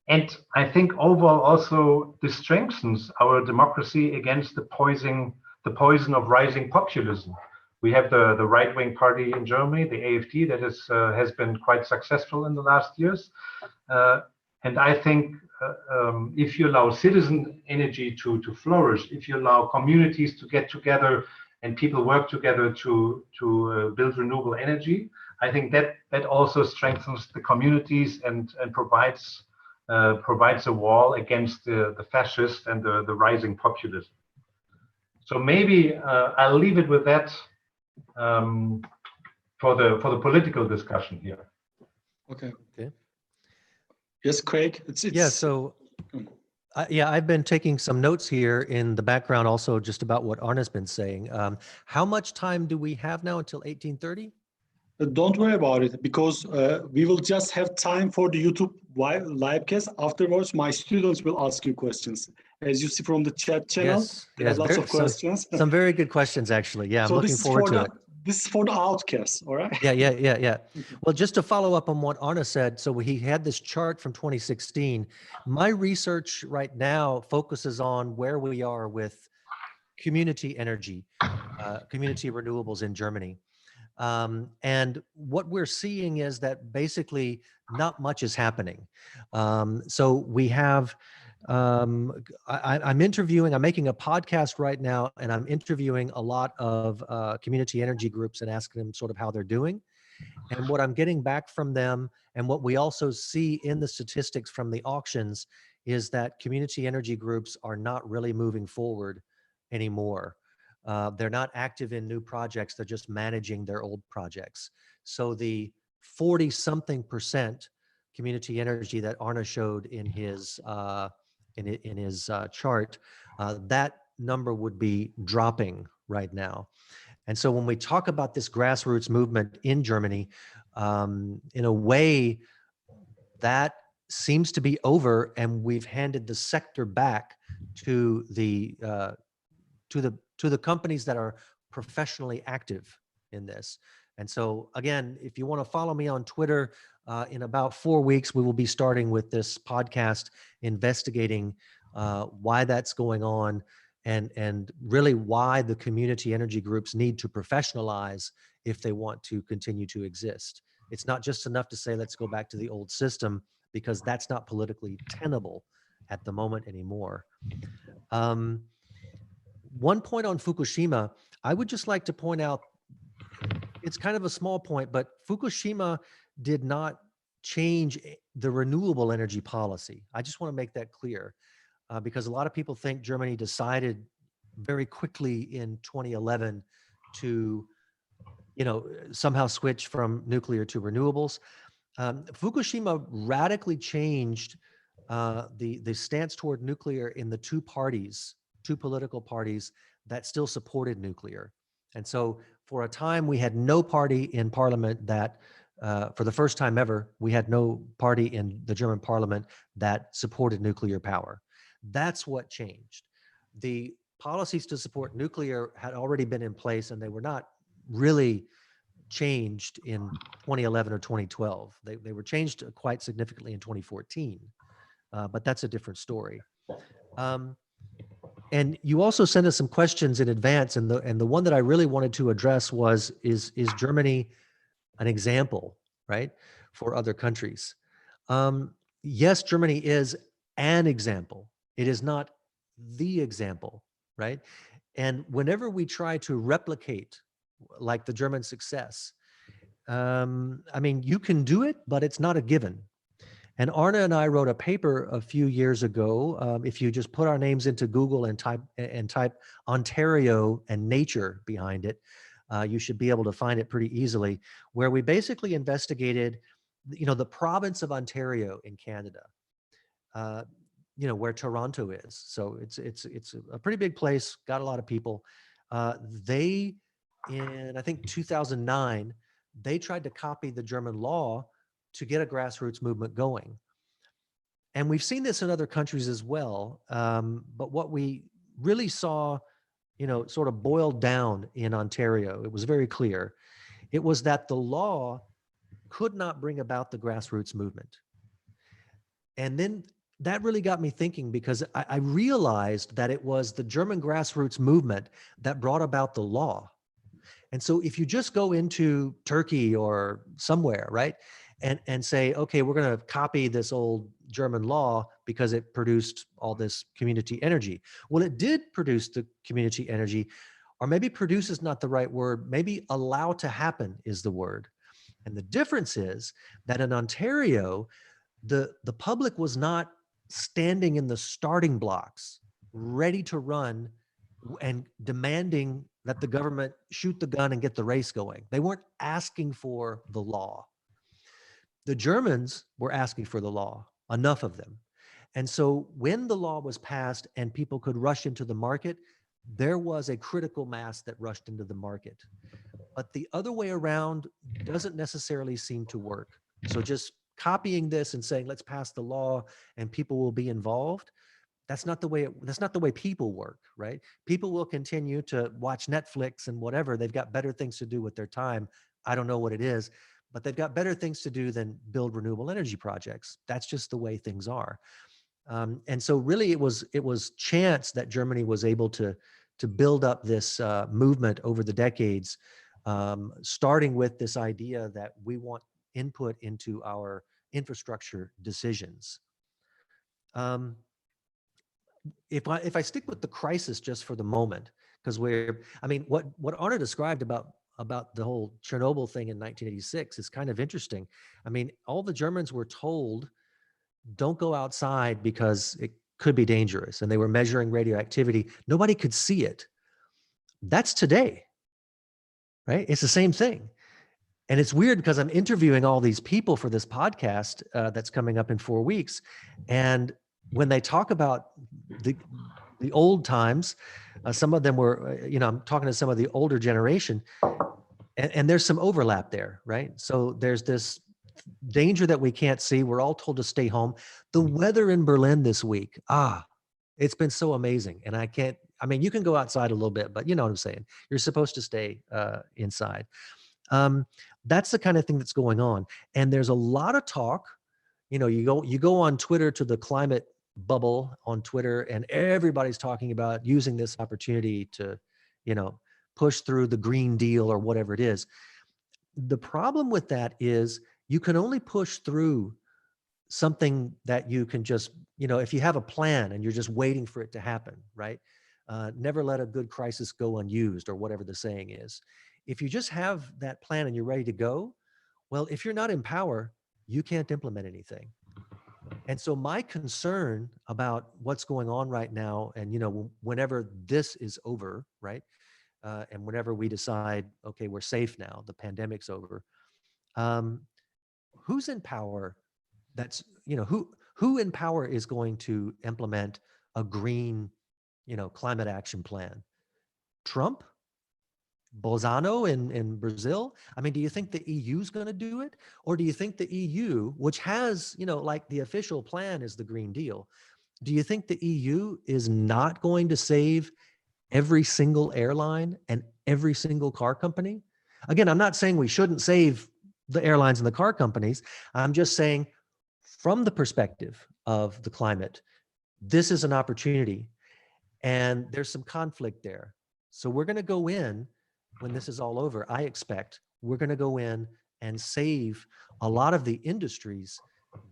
And I think overall also this strengthens our democracy against the poison of rising populism. We have the right-wing party in Germany, the AfD, that has been quite successful in the last years. And I think if you allow citizen energy to flourish, if you allow communities to get together and people work together to build renewable energy, I think that also strengthens the communities and provides a wall against the fascist and the rising populism. So maybe I'll leave it with that. For the political discussion here. Okay. Okay. Yes, Craig. Yeah. So, I've been taking some notes here in the background, also just about what Arne's been saying. How much time do we have now until 18:30? Don't worry about it, because we will just have time for the YouTube livecast. Afterwards, my students will ask you questions. As you see from the chat channel, they have lots of questions. Some very good questions, actually. Yeah, I'm looking forward to it. This is for the outcast, all right? Yeah. Well, just to follow up on what Arne said, so he had this chart from 2016. My research right now focuses on where we are with community energy, community renewables in Germany. And what we're seeing is that basically not much is happening. So we have, I'm making a podcast right now, and I'm interviewing a lot of community energy groups and asking them sort of how they're doing. And what I'm getting back from them, and what we also see in the statistics from the auctions, is that community energy groups are not really moving forward anymore. They're not active in new projects. They're just managing their old projects. So the 40-something% community energy that Arne showed in his chart, that number would be dropping right now. And so when we talk about this grassroots movement in Germany, in a way, that seems to be over, and we've handed the sector back to the companies that are professionally active in this. And so again, if you want to follow me on Twitter, in about 4 weeks, we will be starting with this podcast investigating why that's going on, and really why the community energy groups need to professionalize if they want to continue to exist. It's not just enough to say, let's go back to the old system, because that's not politically tenable at the moment anymore. One point on Fukushima, I would just like to point out, it's kind of a small point, but Fukushima did not change the renewable energy policy. I just want to make that clear, because a lot of people think Germany decided very quickly in 2011 to, somehow switch from nuclear to renewables. Fukushima radically changed the stance toward nuclear in the two political parties that still supported nuclear. And so for a time, we had no party in parliament that, for the first time ever, we had no party in the German parliament that supported nuclear power. That's what changed. The policies to support nuclear had already been in place, and they were not really changed in 2011 or 2012. They were changed quite significantly in 2014, but that's a different story. And you also sent us some questions in advance, and the one that I really wanted to address was, is Germany an example, right, for other countries? Yes, Germany is an example. It is not the example, right? And whenever we try to replicate like the German success, I mean, you can do it, but it's not a given. And Arne and I wrote a paper a few years ago. If you just put our names into Google and type Ontario and nature behind it, you should be able to find it pretty easily, where we basically investigated, the province of Ontario in Canada, where Toronto is. So it's a pretty big place, got a lot of people. They, in I think 2009, they tried to copy the German law to get a grassroots movement going. And we've seen this in other countries as well. But what we really saw, sort of boiled down in Ontario, it was very clear. It was that the law could not bring about the grassroots movement. And then that really got me thinking, because I realized that it was the German grassroots movement that brought about the law. And so if you just go into Turkey or somewhere, right, and say, okay, we're going to copy this old German law because it produced all this community energy. Well, it did produce the community energy, or maybe produce is not the right word. Maybe allow to happen is the word. And the difference is that in Ontario, the public was not standing in the starting blocks, ready to run and demanding that the government shoot the gun and get the race going. They weren't asking for the law. The Germans were asking for the law, enough of them. And so when the law was passed and people could rush into the market, there was a critical mass that rushed into the market. But the other way around doesn't necessarily seem to work. So just copying this and saying, let's pass the law and people will be involved, that's not the way people work, right? People will continue to watch Netflix and whatever. They've got better things to do with their time. I don't know what it is, but they've got better things to do than build renewable energy projects. That's just the way things are. And so really it was chance that Germany was able to build up this movement over the decades, starting with this idea that we want input into our infrastructure decisions. If I stick with the crisis just for the moment, because what Arne described about the whole Chernobyl thing in 1986 is kind of interesting. I mean, all the Germans were told, don't go outside because it could be dangerous. And they were measuring radioactivity. Nobody could see it. That's today, right? It's the same thing. And it's weird because I'm interviewing all these people for this podcast that's coming up in 4 weeks. And when they talk about the old times, some of them were, I'm talking to some of the older generation, and there's some overlap there, right? So there's this danger that we can't see. We're all told to stay home. The weather in Berlin this week, it's been so amazing. And you can go outside a little bit, but you know what I'm saying. You're supposed to stay inside. That's the kind of thing that's going on. And there's a lot of talk. You know, you go on Twitter to the climate bubble on Twitter, and everybody's talking about using this opportunity to, you know, push through the Green Deal or whatever it is. The problem with that is you can only push through something that you can just, you know, if you have a plan and you're just waiting for it to happen, right? Never let a good crisis go unused, or whatever the saying is. If you just have that plan and you're ready to go, well, if you're not in power, you can't implement anything. And so my concern about what's going on right now, and, you know, whenever this is over, right? And whenever we decide, okay, we're safe now, the pandemic's over, who's in power? That's, you know, who in power is going to implement a green, you know, climate action plan? Trump? Bolsonaro in Brazil? I mean, do you think the EU is going to do it? Or do you think the EU, which has, you know, like the official plan is the Green Deal, do you think the EU is not going to save every single airline and every single car company? Again, I'm not saying we shouldn't save the airlines and the car companies. I'm just saying, from the perspective of the climate, this is an opportunity, and there's some conflict there. So we're going to go in, when this is all over, I expect we're going to go in and save a lot of the industries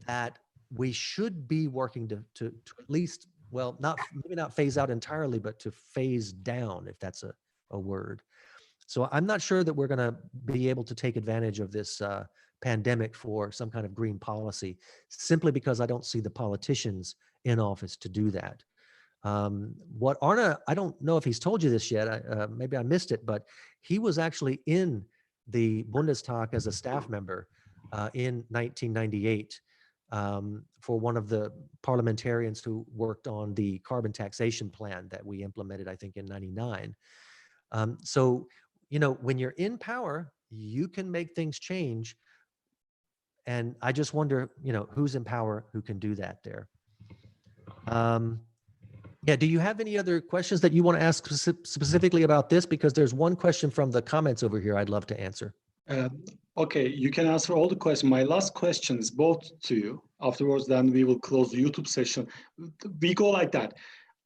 that we should be working to at least, well, maybe not phase out entirely, but to phase down, if that's a word. So I'm not sure that we're going to be able to take advantage of this pandemic for some kind of green policy, simply because I don't see the politicians in office to do that. What Arne, I don't know if he's told you this yet, maybe I missed it, but he was actually in the Bundestag as a staff member in 1998 for one of the parliamentarians who worked on the carbon taxation plan that we implemented, I think, in '99. So, you know, when you're in power, you can make things change. And I just wonder, you know, who's in power who can do that there. Yeah, do you have any other questions that you want to ask specifically about this? Because there's one question from the comments over here I'd love to answer. Okay, you can answer all the questions. My last question is both to you. Afterwards, then we will close the YouTube session. We go like that.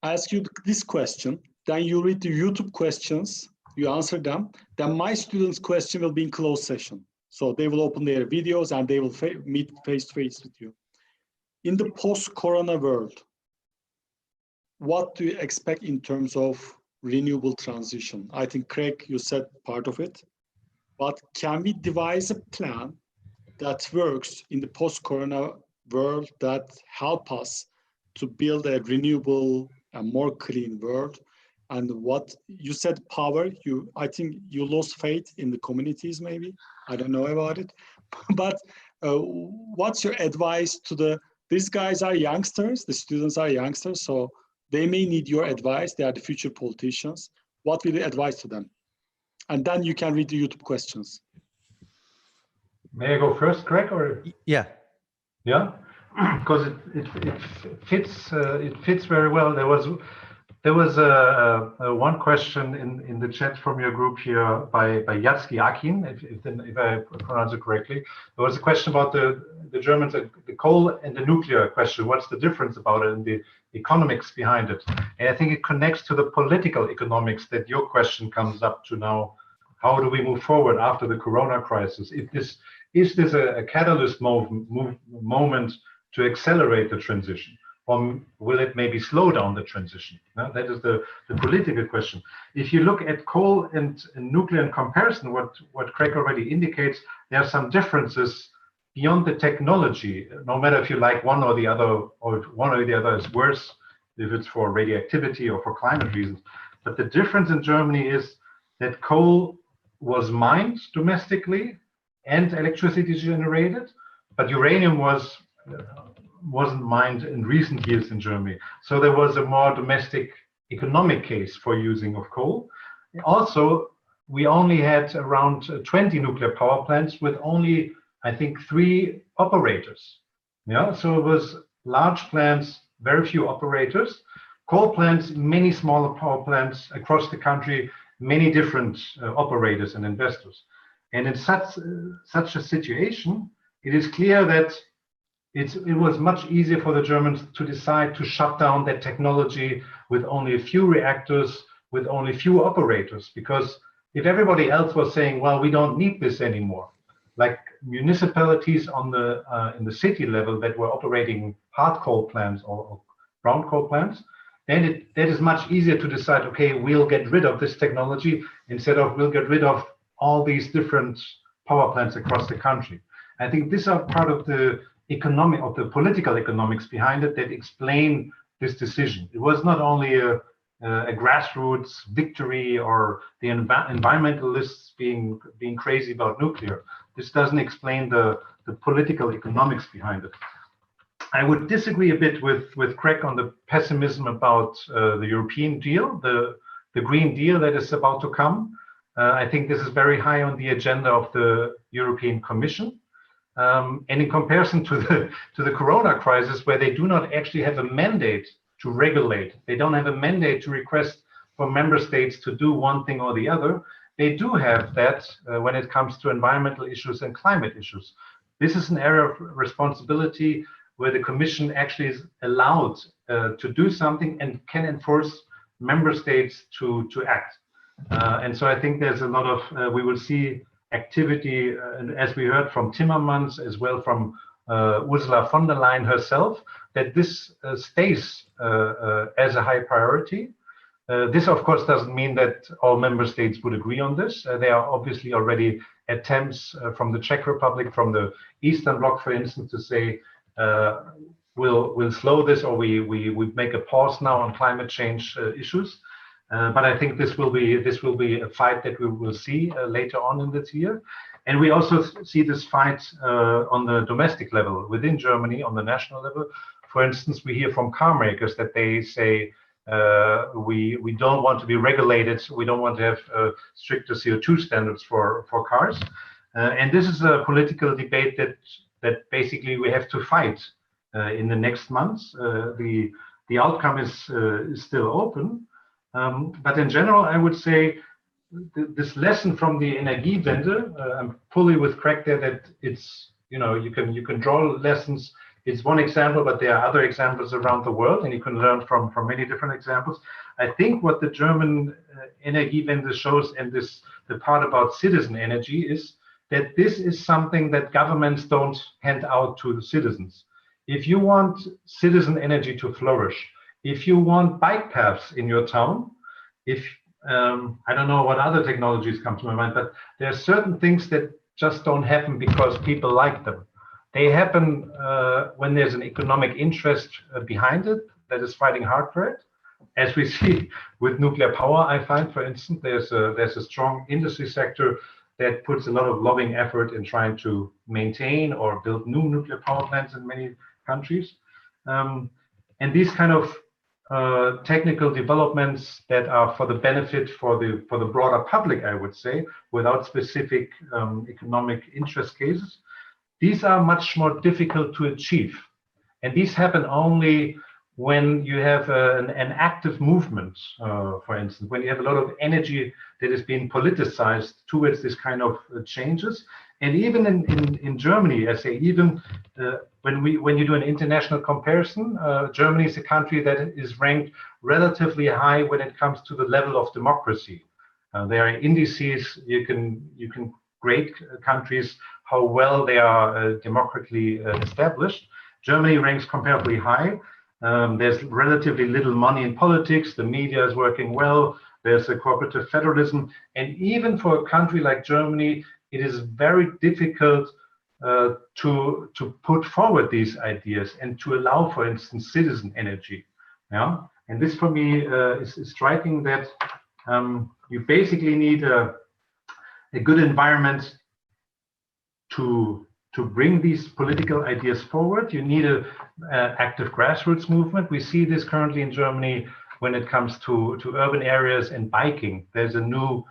I ask you this question, then you read the YouTube questions, you answer them. Then my students' question will be in closed session. So they will open their videos and they will meet face-to-face with you. In the post-corona world, what do you expect in terms of renewable transition? I think, Craig, you said part of it, but can we devise a plan that works in the post-corona world that help us to build a renewable and more clean world? And what you said, power, I think you lost faith in the communities, maybe. I don't know about it, but what's your advice to these guys are youngsters, the students are youngsters, so they may need your advice. They are the future politicians. What will you advise to them? And then you can read the YouTube questions. May I go first, Greg? Or yeah, because it fits very well. There was one question in the chat from your group here by Yatsky Akin, if I pronounce it correctly. There was a question about the Germans, the coal and the nuclear question. What's the difference about it and the economics behind it? And I think it connects to the political economics that your question comes up to now. How do we move forward after the Corona crisis? Is this a catalyst moment to accelerate the transition? Or will it maybe slow down the transition? That is the political question. If you look at coal and nuclear in comparison, what Craig already indicates, there are some differences beyond the technology, no matter if you like one or the other, or if one or the other is worse, if it's for radioactivity or for climate reasons. But the difference in Germany is that coal was mined domestically and electricity generated, but uranium wasn't mined in recent years in Germany. So there was a more domestic economic case for using of coal. Also, we only had around 20 nuclear power plants with only, I think, 3 operators. So it was large plants, very few operators. Coal plants, many smaller power plants across the country, many different operators and investors. And in such a situation, it is clear that it was much easier for the Germans to decide to shut down that technology with only a few reactors, with only few operators. Because if everybody else was saying, well, we don't need this anymore, like municipalities on the in the city level that were operating hard coal plants or brown coal plants, then that is much easier to decide, okay, we'll get rid of this technology instead of we'll get rid of all these different power plants across the country. I think these are part of the economic, of the political economics behind it that explain this decision. It was not only a grassroots victory or the environmentalists being crazy about nuclear. This doesn't explain the political economics behind it. I would disagree a bit with Craig on the pessimism about the European deal, the Green Deal that is about to come. I think this is very high on the agenda of the European Commission. And in comparison to the Corona crisis, where they do not actually have a mandate to regulate, they don't have a mandate to request for member states to do one thing or the other, they do have that when it comes to environmental issues and climate issues. This is an area of responsibility where the Commission actually is allowed to do something and can enforce member states to act. And so I think there's a lot of, we will see activity, as we heard from Timmermans, as well from Ursula von der Leyen herself, that this stays as a high priority. This, of course, doesn't mean that all member states would agree on this. There are obviously already attempts from the Czech Republic, from the Eastern Bloc, for instance, to say we'll slow this, or we make a pause now on climate change issues. But I think this will be a fight that we will see later on in this year. And we also see this fight on the domestic level within Germany, on the national level. For instance, we hear from car makers that they say we don't want to be regulated, we don't want to have stricter CO2 standards for cars. And this is a political debate that basically we have to fight in the next months. The outcome is still open. But in general, I would say this lesson from the Energiewende, I'm fully with Craig there that it's, you know, you can draw lessons. It's one example, but there are other examples around the world, and you can learn from many different examples. I think what the German Energiewende shows, and the part about citizen energy, is that this is something that governments don't hand out to the citizens. If you want citizen energy to flourish, if you want bike paths in your town, if I don't know what other technologies come to my mind, but there are certain things that just don't happen because people like them. They happen when there's an economic interest behind it that is fighting hard for it. As we see with nuclear power, I find, for instance, there's a strong industry sector that puts a lot of lobbying effort in trying to maintain or build new nuclear power plants in many countries. And these kind of technical developments that are for the benefit for the broader public, I would say, without specific economic interest cases, these are much more difficult to achieve. And these happen only when you have an active movement, for instance, when you have a lot of energy that is being politicized towards this kind of changes. And even in Germany, I say, even when you do an international comparison, Germany is a country that is ranked relatively high when it comes to the level of democracy. There are indices, you can grade countries how well they are democratically established. Germany ranks comparably high. There's relatively little money in politics. The media is working well. There's a cooperative federalism. And even for a country like Germany, it is very difficult to put forward these ideas and to allow, for instance, citizen energy. Yeah? And this for me is striking, that you basically need a good environment to bring these political ideas forward. You need an active grassroots movement. We see this currently in Germany when it comes to urban areas and biking. There's a new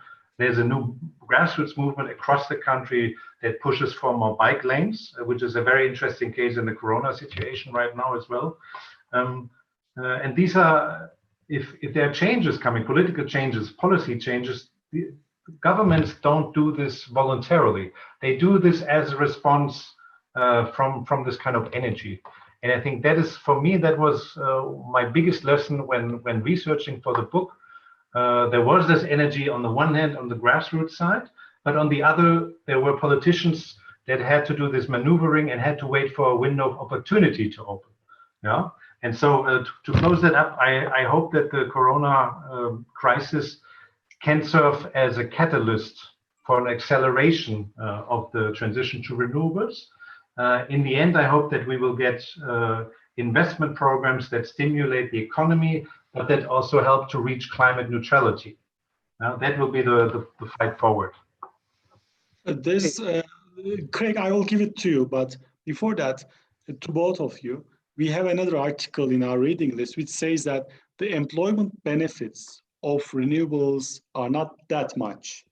grassroots movement across the country that pushes for more bike lanes, which is a very interesting case in the Corona situation right now as well. And these are, if there are changes coming, political changes, policy changes, governments don't do this voluntarily. They do this as a response from this kind of energy. And I think that is, for me, that was my biggest lesson when researching for the book. There was this energy on the one hand on the grassroots side, but on the other, there were politicians that had to do this maneuvering and had to wait for a window of opportunity to open. Yeah. And so to close that up, I hope that the Corona crisis can serve as a catalyst for an acceleration of the transition to renewables. In the end, I hope that we will get investment programs that stimulate the economy, but that also help to reach climate neutrality. Now, that will be the fight forward. This, Craig, I will give it to you, but before that, to both of you, we have another article in our reading list which says that the employment benefits of renewables are not that much.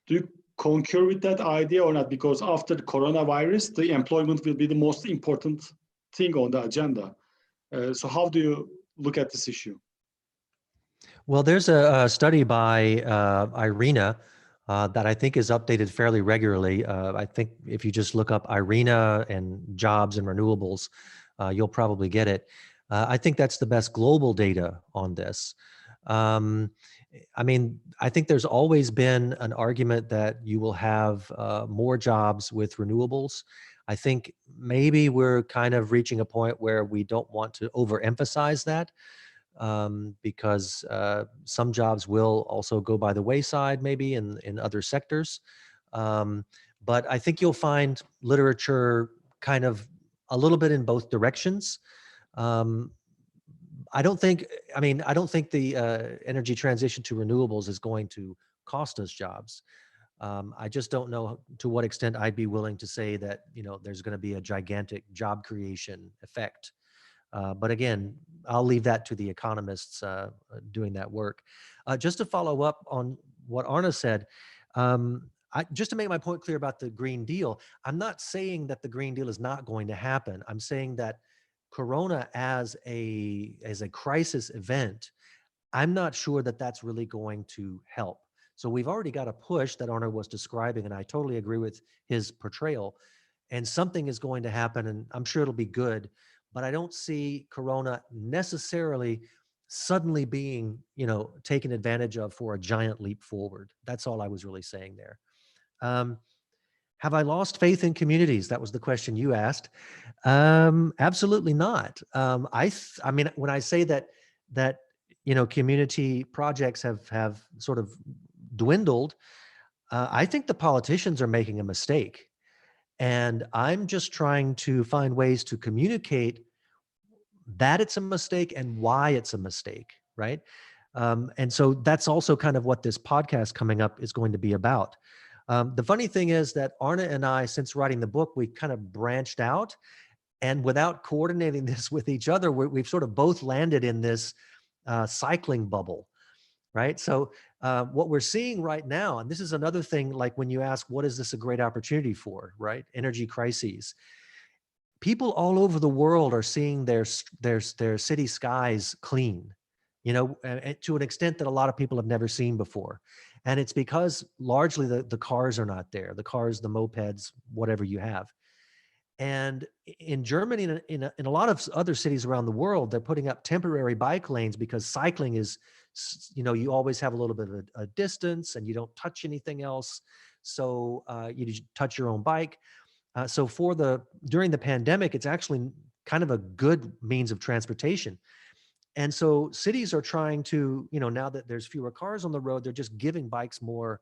Do you concur with that idea or not? Because after the coronavirus, the employment will be the most important thing on the agenda. So how do you look at this issue? Well, there's a study by IRENA that I think is updated fairly regularly. I think if you just look up IRENA and jobs and renewables, you'll probably get it. I think that's the best global data on this. I mean, I think there's always been an argument that you will have more jobs with renewables. I think maybe we're kind of reaching a point where we don't want to overemphasize that. Because some jobs will also go by the wayside, maybe in other sectors. But I think you'll find literature kind of a little bit in both directions. I don't think the energy transition to renewables is going to cost us jobs. I just don't know to what extent I'd be willing to say that, there's going to be a gigantic job creation effect. But again, I'll leave that to the economists doing that work. Just to follow up on what Arne said, just to make my point clear about the Green Deal, I'm not saying that the Green Deal is not going to happen. I'm saying that Corona as a crisis event, I'm not sure that that's really going to help. So we've already got a push that Arne was describing, and I totally agree with his portrayal. And something is going to happen, and I'm sure it'll be good. But I don't see Corona necessarily suddenly being, taken advantage of for a giant leap forward. That's all I was really saying there. Have I lost faith in communities? That was the question you asked. Absolutely not. I mean, when I say that community projects have sort of dwindled, I think the politicians are making a mistake. And I'm just trying to find ways to communicate that it's a mistake and why it's a mistake, right? And so that's also kind of what this podcast coming up is going to be about. The funny thing is that Arne and I, since writing the book, we kind of branched out, and without coordinating this with each other, we've sort of both landed in this cycling bubble, right? So what we're seeing right now, and this is another thing, like when you ask, what is this a great opportunity for, right? Energy crises. People all over the world are seeing their city skies clean, to an extent that a lot of people have never seen before. And it's because largely the cars are not there, the cars, the mopeds, whatever you have. And in Germany, in a lot of other cities around the world, they're putting up temporary bike lanes because cycling is, you always have a little bit of a distance and you don't touch anything else. So you just touch your own bike. So during the pandemic, it's actually kind of a good means of transportation. And so cities are trying to, now that there's fewer cars on the road, they're just giving bikes more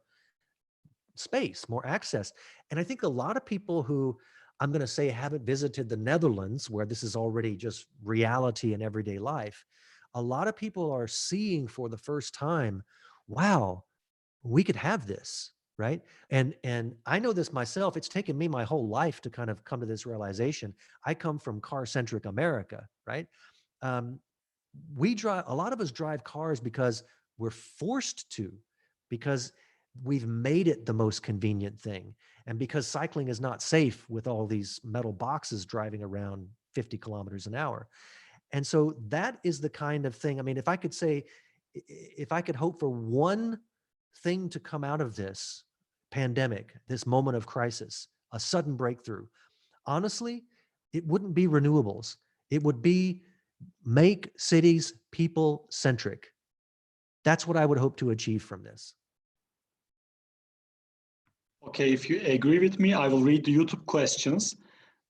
space, more access. And I think a lot of people who, I'm going to say, haven't visited the Netherlands, where this is already just reality in everyday life, a lot of people are seeing for the first time, wow, we could have this, right? And I know this myself. It's taken me my whole life to kind of come to this realization. I come from car-centric America, right? A lot of us drive cars because we're forced to, because we've made it the most convenient thing. And because cycling is not safe with all these metal boxes driving around 50 kilometers an hour. And so that is the kind of thing, I mean, if I could hope for one thing to come out of this pandemic, this moment of crisis, a sudden breakthrough, honestly, it wouldn't be renewables. It would be make cities people-centric. That's what I would hope to achieve from this. Okay, if you agree with me, I will read the YouTube questions.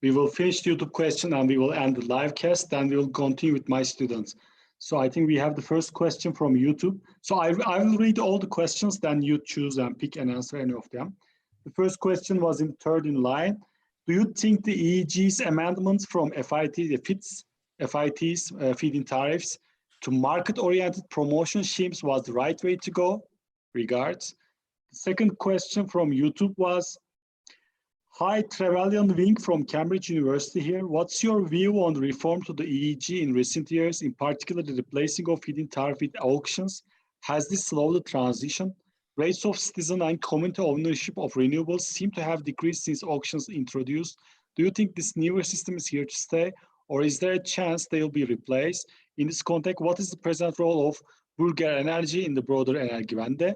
We will finish the YouTube question and we will end the live cast, then we will continue with my students. So I think we have the first question from YouTube. So I will read all the questions, then you choose and pick and answer any of them. The first question was in third in line. Do you think the EEG's amendments from FIT's feed-in tariffs to market-oriented promotion schemes was the right way to go? Regards. The second question from YouTube was, hi, Trevelyan Wing from Cambridge University here. What's your view on the reform to the EEG in recent years, in particular the replacing of feed-in tariff with auctions? Has this slowed the transition? Rates of citizen and community ownership of renewables seem to have decreased since auctions introduced. Do you think this newer system is here to stay, or is there a chance they will be replaced? In this context, what is the present role of Bulgar Energy in the broader Energiewende?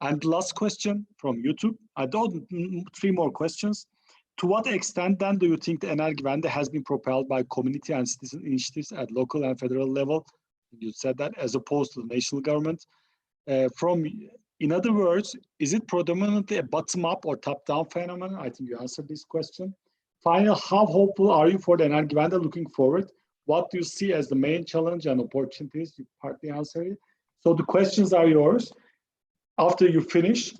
And the last question from YouTube, I don't, 3 more questions. To what extent then do you think the Energiewende has been propelled by community and citizen initiatives at local and federal level? You said that, as opposed to the national government. In other words, is it predominantly a bottom-up or top-down phenomenon? I think you answered this question. Finally, how hopeful are you for the Energiewende looking forward? What do you see as the main challenge and opportunities? You partly answered it. So the questions are yours. After you finish,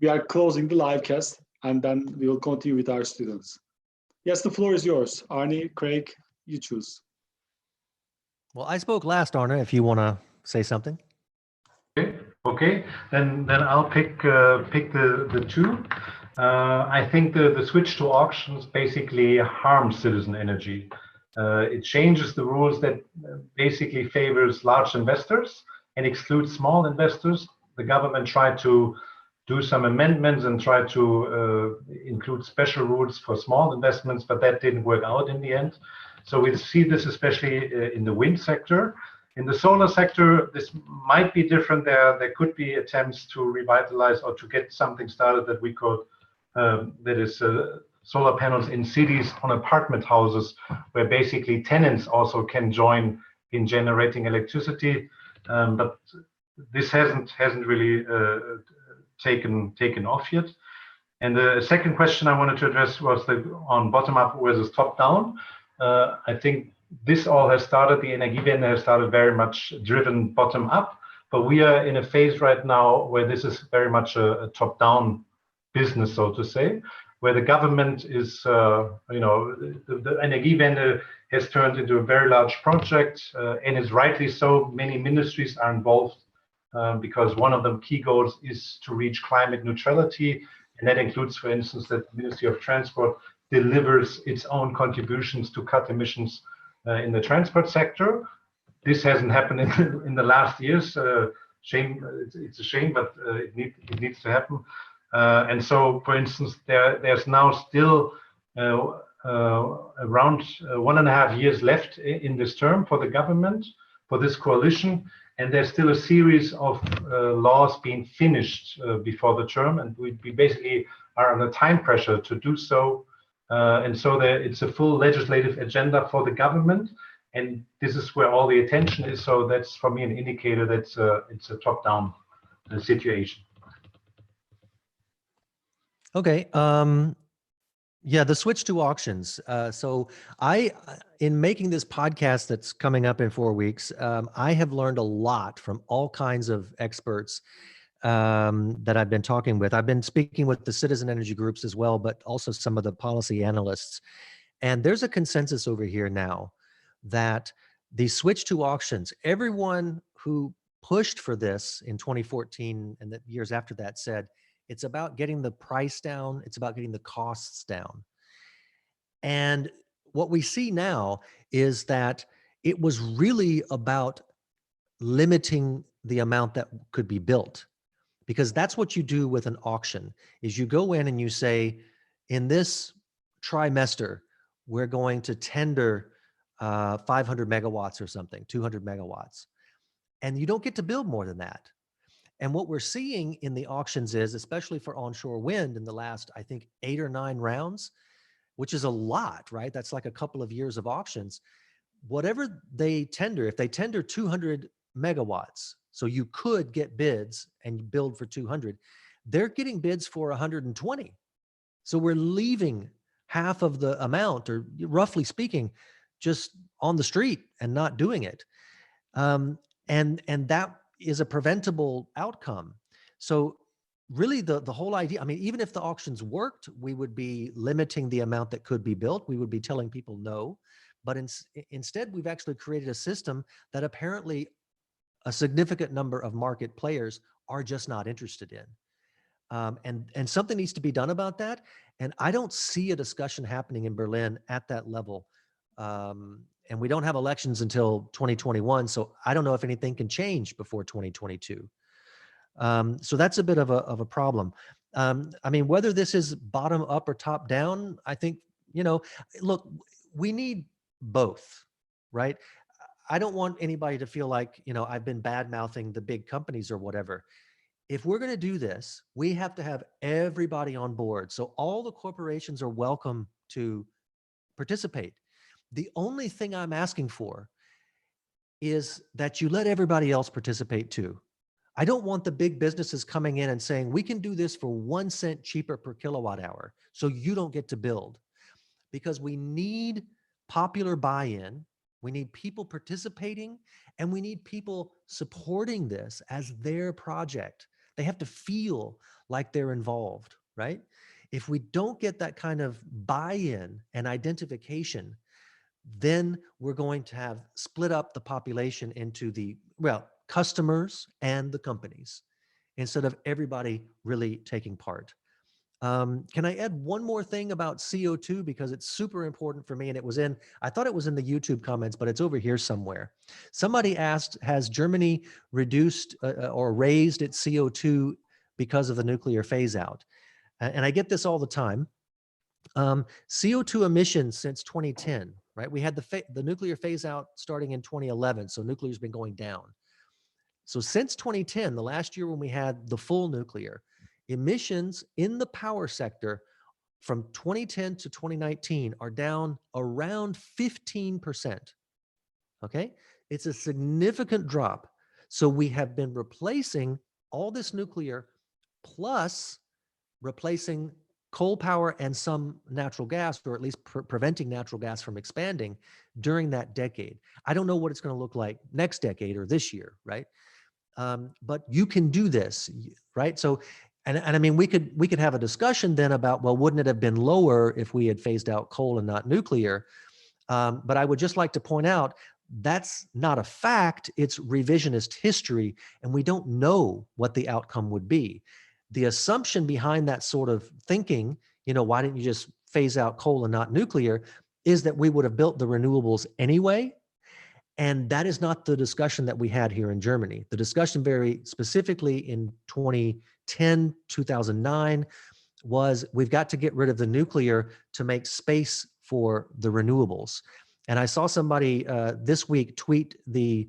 we are closing the live cast, and then we will continue with our students. Yes, the floor is yours. Arnie, Craig, you choose. Well, I spoke last, Arne, if you want to say something. Okay. Then I'll pick the 2. I think the switch to auctions basically harms citizen energy. It changes the rules that basically favors large investors and excludes small investors. The government tried to do some amendments and tried to include special rules for small investments, but that didn't work out in the end. So we see this especially in the wind sector. In the solar sector, this might be different. There could be attempts to revitalize or to get something started that we could, that is solar panels in cities on apartment houses, where basically tenants also can join in generating electricity. But this hasn't really taken off yet. And the second question I wanted to address was on bottom-up versus top-down. I think this all has started, the Energiewende has started very much driven bottom-up, but we are in a phase right now where this is very much a top-down business, so to say, where the government is, the Energiewende has turned into a very large project, and is rightly so. Many ministries are involved because one of the key goals is to reach climate neutrality, and that includes, for instance, that the Ministry of Transport delivers its own contributions to cut emissions in the transport sector. This hasn't happened in the last years. Shame, it's a shame, but it needs to happen. And so, for instance, there's now still around 1.5 years left in this term for the government, for this coalition, and there's still a series of laws being finished before the term, and we basically are under time pressure to do so. And so it's a full legislative agenda for the government, and this is where all the attention is. So that's, for me, an indicator that it's a top-down situation. Okay. Yeah, the switch to auctions. So in making this podcast that's coming up in 4 weeks, I have learned a lot from all kinds of experts that I've been talking with. I've been speaking with the citizen energy groups as well, but also some of the policy analysts. And there's a consensus over here now that the switch to auctions, everyone who pushed for this in 2014 and the years after that said, it's about getting the price down, it's about getting the costs down. And what we see now is that it was really about limiting the amount that could be built. Because that's what you do with an auction, is you go in and you say, in this trimester, we're going to tender 500 megawatts or something, 200 megawatts. And you don't get to build more than that. And what we're seeing in the auctions is, especially for onshore wind in the last, I think, 8 or 9 rounds, which is a lot, right? That's like a couple of years of auctions. Whatever they tender, if they tender 200 megawatts, so you could get bids and build for 200, they're getting bids for 120. So we're leaving half of the amount, or roughly speaking, just on the street and not doing it. And that is a preventable outcome. So really the whole idea, I mean, even if the auctions worked, we would be limiting the amount that could be built. We would be telling people no. But instead, we've actually created a system that apparently a significant number of market players are just not interested in. And something needs to be done about that. And I don't see a discussion happening in Berlin at that level. And we don't have elections until 2021. So I don't know if anything can change before 2022. So that's a bit of a problem. I mean, whether this is bottom up or top down, I think, look, we need both, right? I don't want anybody to feel like, I've been bad mouthing the big companies or whatever. If we're going to do this, we have to have everybody on board. So all the corporations are welcome to participate. The only thing I'm asking for is that you let everybody else participate too. I don't want the big businesses coming in and saying, we can do this for 1 cent cheaper per kilowatt hour, so you don't get to build. Because we need popular buy-in, we need people participating, and we need people supporting this as their project. They have to feel like they're involved, right? If we don't get that kind of buy-in and identification, then we're going to have split up the population into the, customers and the companies, instead of everybody really taking part. Can I add one more thing about CO2, because it's super important for me, and I thought it was in the YouTube comments, but it's over here somewhere. Somebody asked, has Germany reduced or raised its CO2 because of the nuclear phase out? And I get this all the time. CO2 emissions since 2010, right? We had the nuclear phase out starting in 2011, so nuclear's been going down. So since 2010, the last year when we had the full nuclear, emissions in the power sector from 2010 to 2019 are down around 15%. Okay? It's a significant drop. So we have been replacing all this nuclear plus replacing coal power and some natural gas, or at least preventing natural gas from expanding during that decade. I don't know what it's going to look like next decade or this year, right? But you can do this, right? So, and I mean, we could have a discussion then about, well, wouldn't it have been lower if we had phased out coal and not nuclear? But I would just like to point out, that's not a fact, it's revisionist history, and we don't know what the outcome would be. The assumption behind that sort of thinking, why didn't you just phase out coal and not nuclear, is that we would have built the renewables anyway. And that is not the discussion that we had here in Germany. The discussion very specifically in 2010, 2009 was, we've got to get rid of the nuclear to make space for the renewables. And I saw somebody this week tweet the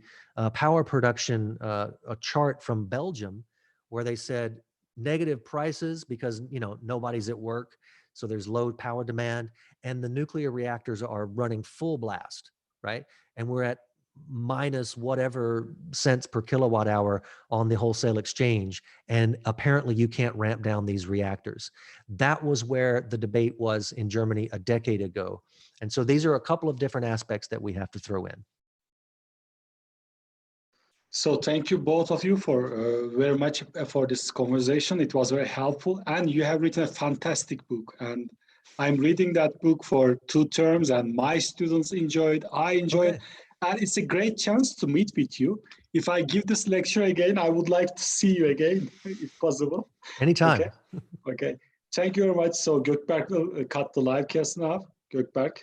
power production a chart from Belgium, where they said negative prices because nobody's at work, so there's low power demand, and the nuclear reactors are running full blast, right? And we're at minus whatever cents per kilowatt hour on the wholesale exchange. And apparently you can't ramp down these reactors. That was where the debate was in Germany a decade ago. And so these are a couple of different aspects that we have to throw in. So thank you both of you for very much for this conversation. It was very helpful, and you have written a fantastic book. And I'm reading that book for 2 terms, and my students enjoyed. I enjoyed, and it's a great chance to meet with you. If I give this lecture again, I would like to see you again, if possible. Anytime. Okay. Okay. Thank you very much. So Gökberk will cut the live cast now. Gökberk.